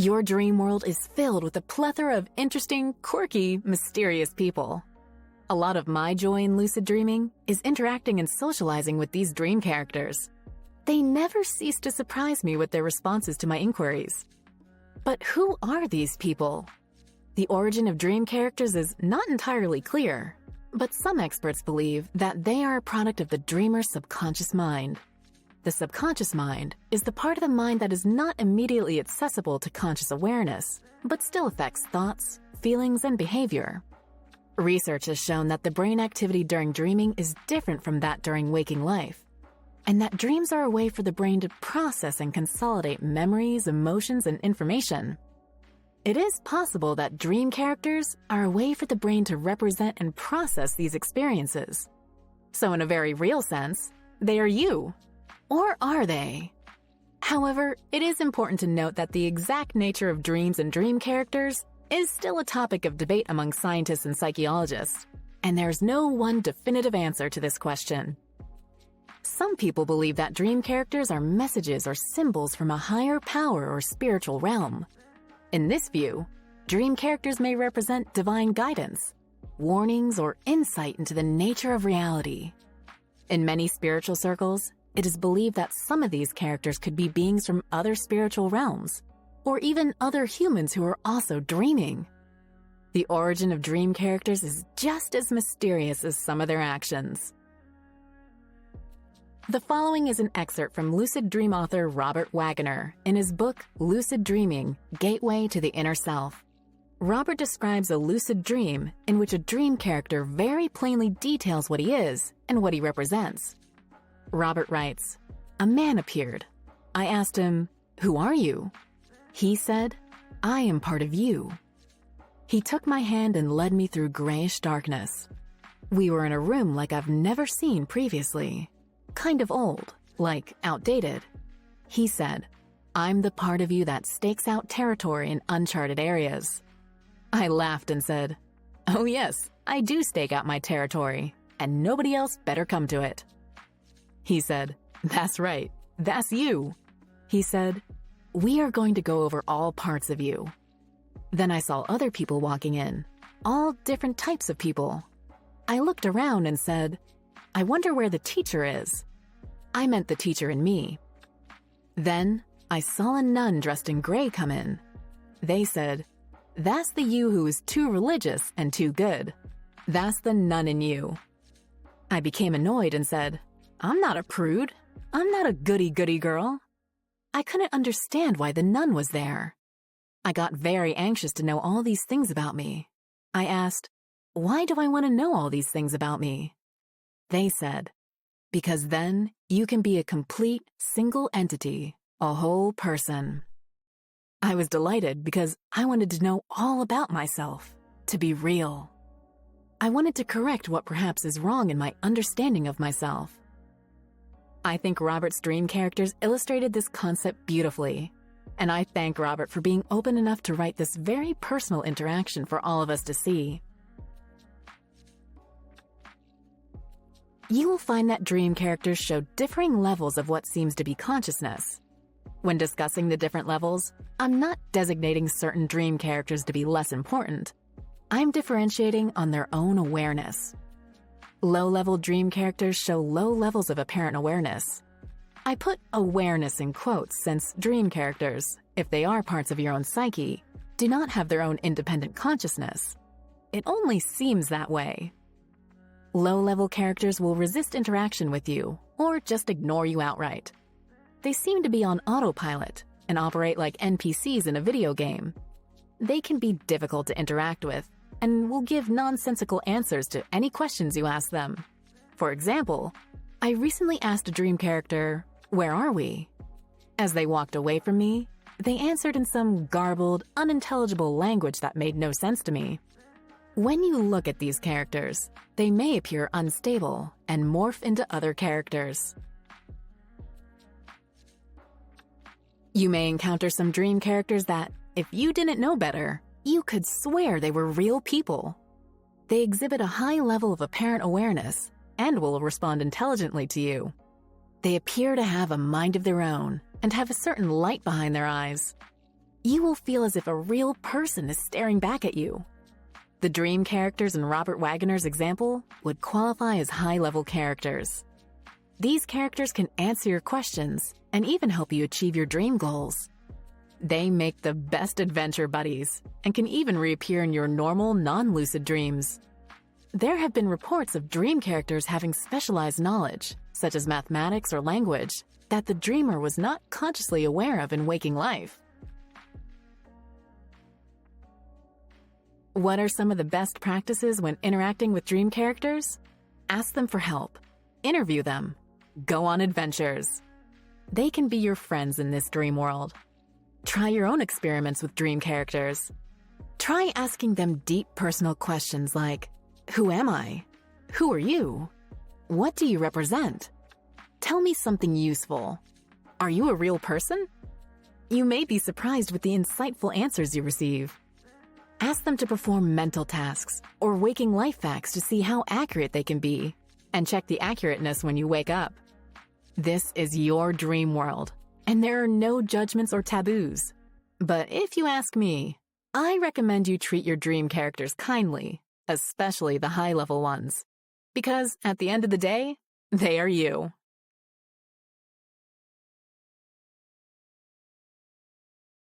Your dream world is filled with a plethora of interesting, quirky, mysterious people. A lot of my joy in lucid dreaming is interacting and socializing with these dream characters. They never cease to surprise me with their responses to my inquiries. But who are these people? The origin of dream characters is not entirely clear, but some experts believe that they are a product of the dreamer's subconscious mind. The subconscious mind is the part of the mind that is not immediately accessible to conscious awareness, but still affects thoughts, feelings, and behavior. Research has shown that the brain activity during dreaming is different from that during waking life, and that dreams are a way for the brain to process and consolidate memories, emotions, and information. It is possible that dream characters are a way for the brain to represent and process these experiences. So in a very real sense, they are you. Or are they? However, it is important to note that the exact nature of dreams and dream characters is still a topic of debate among scientists and psychologists, and there's no one definitive answer to this question. Some people believe that dream characters are messages or symbols from a higher power or spiritual realm. In this view, dream characters may represent divine guidance, warnings, or insight into the nature of reality. In many spiritual circles, it is believed that some of these characters could be beings from other spiritual realms, or even other humans who are also dreaming. The origin of dream characters is just as mysterious as some of their actions. The following is an excerpt from lucid dream author Robert Waggoner in his book Lucid Dreaming, Gateway to the Inner Self. Robert describes a lucid dream in which a dream character very plainly details what he is and what he represents. Robert writes, "A man appeared. I asked him, 'Who are you?' He said, 'I am part of you.' He took my hand and led me through grayish darkness. We were in a room like I've never seen previously. Kind of old, like outdated. He said, 'I'm the part of you that stakes out territory in uncharted areas.' I laughed and said, 'Oh yes, I do stake out my territory, and nobody else better come to it.' He said, 'That's right, that's you.' He said, 'We are going to go over all parts of you.' Then I saw other people walking in, all different types of people. I looked around and said, 'I wonder where the teacher is.' I meant the teacher in me. Then I saw a nun dressed in gray come in. They said, 'That's the you who is too religious and too good. That's the nun in you.' I became annoyed and said, 'I'm not a prude. I'm not a goody-goody girl.' I couldn't understand why the nun was there. I got very anxious to know all these things about me. I asked, 'Why do I want to know all these things about me?' They said, 'Because then you can be a complete, single entity, a whole person.' I was delighted because I wanted to know all about myself, to be real. I wanted to correct what perhaps is wrong in my understanding of myself. I think Robert's dream characters illustrated this concept beautifully, and I thank Robert for being open enough to write this very personal interaction for all of us to see. You will find that dream characters show differing levels of what seems to be consciousness. When discussing the different levels, I'm not designating certain dream characters to be less important. I'm differentiating on their own awareness. Low-level dream characters show low levels of apparent awareness. I put awareness in quotes since dream characters, if they are parts of your own psyche, do not have their own independent consciousness. It only seems that way. Low-level characters will resist interaction with you or just ignore you outright. They seem to be on autopilot and operate like NPCs in a video game. They can be difficult to interact with and will give nonsensical answers to any questions you ask them. For example, I recently asked a dream character, "Where are we?" As they walked away from me, they answered in some garbled, unintelligible language that made no sense to me. When you look at these characters, they may appear unstable and morph into other characters. You may encounter some dream characters that, if you didn't know better, you could swear they were real people. They exhibit a high level of apparent awareness and will respond intelligently to you. They appear to have a mind of their own and have a certain light behind their eyes. You will feel as if a real person is staring back at you. The dream characters in Robert Wagner's example would qualify as high-level characters. These characters can answer your questions and even help you achieve your dream goals. They make the best adventure buddies and can even reappear in your normal, non-lucid dreams. There have been reports of dream characters having specialized knowledge, such as mathematics or language, that the dreamer was not consciously aware of in waking life. What are some of the best practices when interacting with dream characters? Ask them for help. Interview them. Go on adventures. They can be your friends in this dream world. Try your own experiments with dream characters. Try asking them deep personal questions like, who am I? Who are you? What do you represent? Tell me something useful. Are you a real person? You may be surprised with the insightful answers you receive. Ask them to perform mental tasks or waking life facts to see how accurate they can be, and check the accurateness when you wake up. This is your dream world, and there are no judgments or taboos. But if you ask me, I recommend you treat your dream characters kindly, especially the high-level ones, because at the end of the day, they are you.